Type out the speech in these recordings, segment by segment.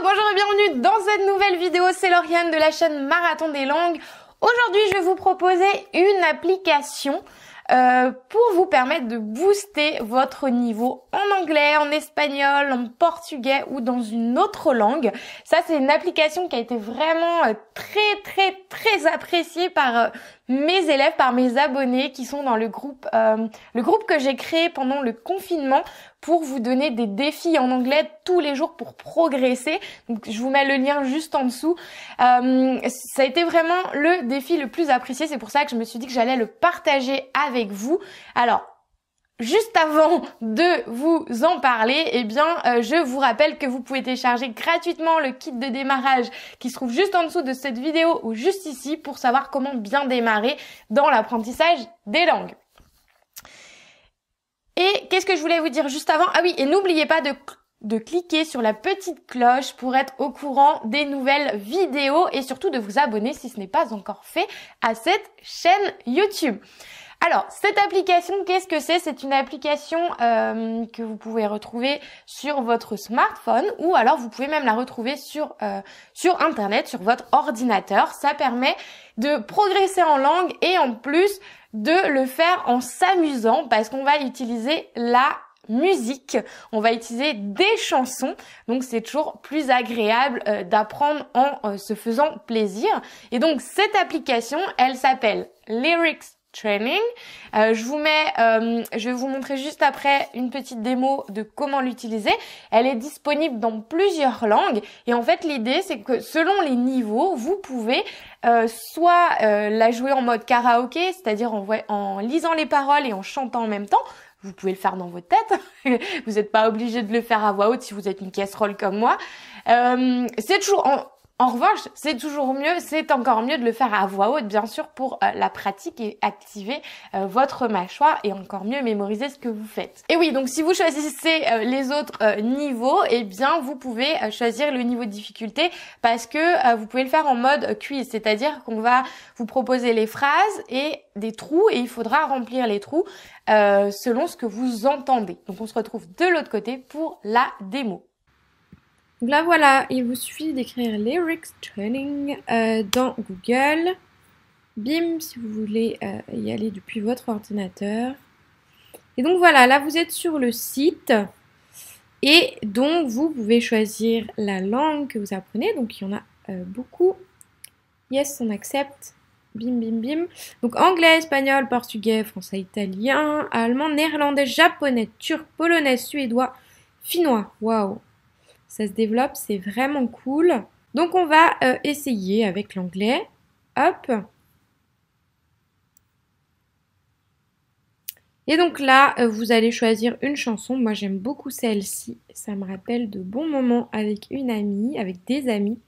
bonjour et bienvenue dans cette nouvelle vidéo, c'est Lauriane de la chaîne Marathon des langues. Aujourd'hui, je vais vous proposer une application pour vous permettre de booster votre niveau en anglais, en espagnol, en portugais ou dans une autre langue. Ça, c'est une application qui a été vraiment très appréciée par mes élèves, par mes abonnés qui sont dans le groupe que j'ai créé pendant le confinement pour vous donner des défis en anglais tous les jours pour progresser. Donc je vous mets le lien juste en dessous. Ça a été vraiment le défi le plus apprécié. C'est pour ça que je me suis dit que j'allais le partager avec vous. Alors, juste avant de vous en parler, je vous rappelle que vous pouvez télécharger gratuitement le kit de démarrage qui se trouve juste en dessous de cette vidéo ou juste ici pour savoir comment bien démarrer dans l'apprentissage des langues. Et qu'est-ce que je voulais vous dire juste avant? Ah oui, et n'oubliez pas de cliquer sur la petite cloche pour être au courant des nouvelles vidéos et surtout de vous abonner si ce n'est pas encore fait à cette chaîne YouTube. Alors, cette application, qu'est-ce que c'est? C'est une application que vous pouvez retrouver sur votre smartphone ou alors vous pouvez même la retrouver sur Internet, sur votre ordinateur. Ça permet de progresser en langue et en plus de le faire en s'amusant parce qu'on va utiliser la musique, on va utiliser des chansons, donc c'est toujours plus agréable d'apprendre en se faisant plaisir. Et donc cette application, elle s'appelle Lyrics Training. Je vais vous montrer juste après une petite démo de comment l'utiliser. Elle est disponible dans plusieurs langues et en fait l'idée c'est que selon les niveaux, vous pouvez soit la jouer en mode karaoké, c'est-à-dire en lisant les paroles et en chantant en même temps. Vous pouvez le faire dans votre tête. Vous n'êtes pas obligé de le faire à voix haute si vous êtes une casserole comme moi. C'est toujours en revanche, c'est toujours mieux, c'est encore mieux de le faire à voix haute, bien sûr, pour la pratique et activer votre mâchoire et encore mieux mémoriser ce que vous faites. Et oui, donc si vous choisissez les autres niveaux, eh bien, vous pouvez choisir le niveau de difficulté parce que vous pouvez le faire en mode quiz, c'est-à-dire qu'on va vous proposer les phrases et des trous et il faudra remplir les trous selon ce que vous entendez. Donc, on se retrouve de l'autre côté pour la démo. Donc là voilà, il vous suffit d'écrire Lyrics Training dans Google. Bim, si vous voulez y aller depuis votre ordinateur. Et donc voilà, là vous êtes sur le site. Et donc vous pouvez choisir la langue que vous apprenez. Donc il y en a beaucoup. Yes, on accepte. Bim, bim, bim. Donc anglais, espagnol, portugais, français, italien, allemand, néerlandais, japonais, turc, polonais, suédois, finnois. Waouh! Ça se développe, c'est vraiment cool. Donc on va essayer avec l'anglais. Hop. Et donc là, vous allez choisir une chanson. Moi, j'aime beaucoup celle-ci. Ça me rappelle de bons moments avec une amie, avec des amis,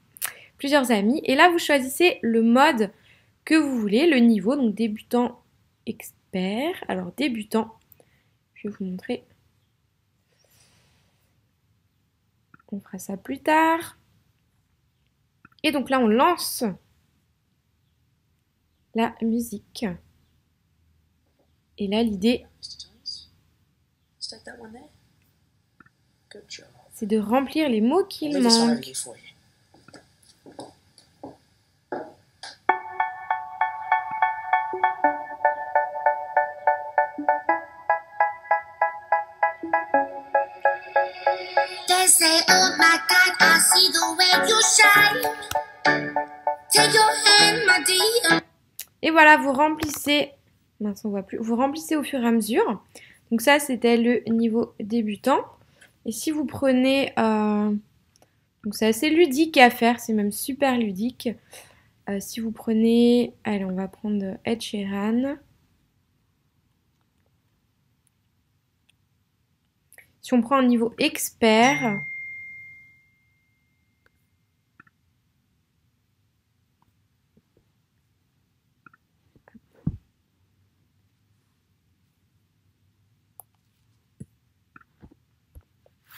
plusieurs amis. Et là, vous choisissez le mode que vous voulez, le niveau, donc débutant, expert. Alors débutant, je vais vous montrer. On fera ça plus tard. Et donc là, on lance la musique. Et là, l'idée, c'est de remplir les mots qu'il manque. They say, oh my God, I see the way you shine. Take your hand, my dear. Et voilà, vous remplissez. Mince, on voit plus. Vous remplissez au fur et à mesure. Donc ça, c'était le niveau débutant. Et si vous prenez, donc c'est assez ludique à faire, c'est même super ludique. Si vous prenez, allez, on va prendre Ed Sheeran. Si on prend un niveau expert,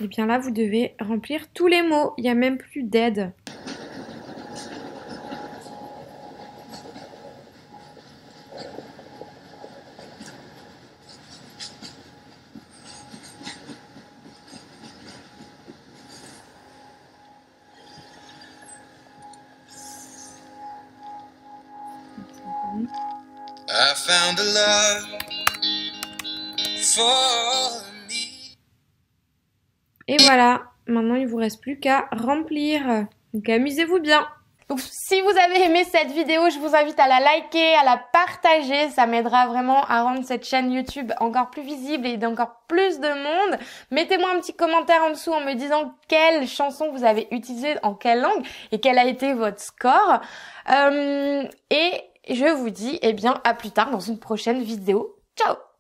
et bien là, vous devez remplir tous les mots. Il n'y a même plus d'aide. I found a love for me. Et voilà, maintenant il vous reste plus qu'à remplir. Donc amusez-vous bien. Donc si vous avez aimé cette vidéo, je vous invite à la liker, à la partager. Ça m'aidera vraiment à rendre cette chaîne YouTube encore plus visible et d'encore plus de monde. Mettez-moi un petit commentaire en dessous en me disant quelle chanson vous avez utilisée, en quelle langue et quel a été votre score. Et je vous dis à plus tard dans une prochaine vidéo. Ciao!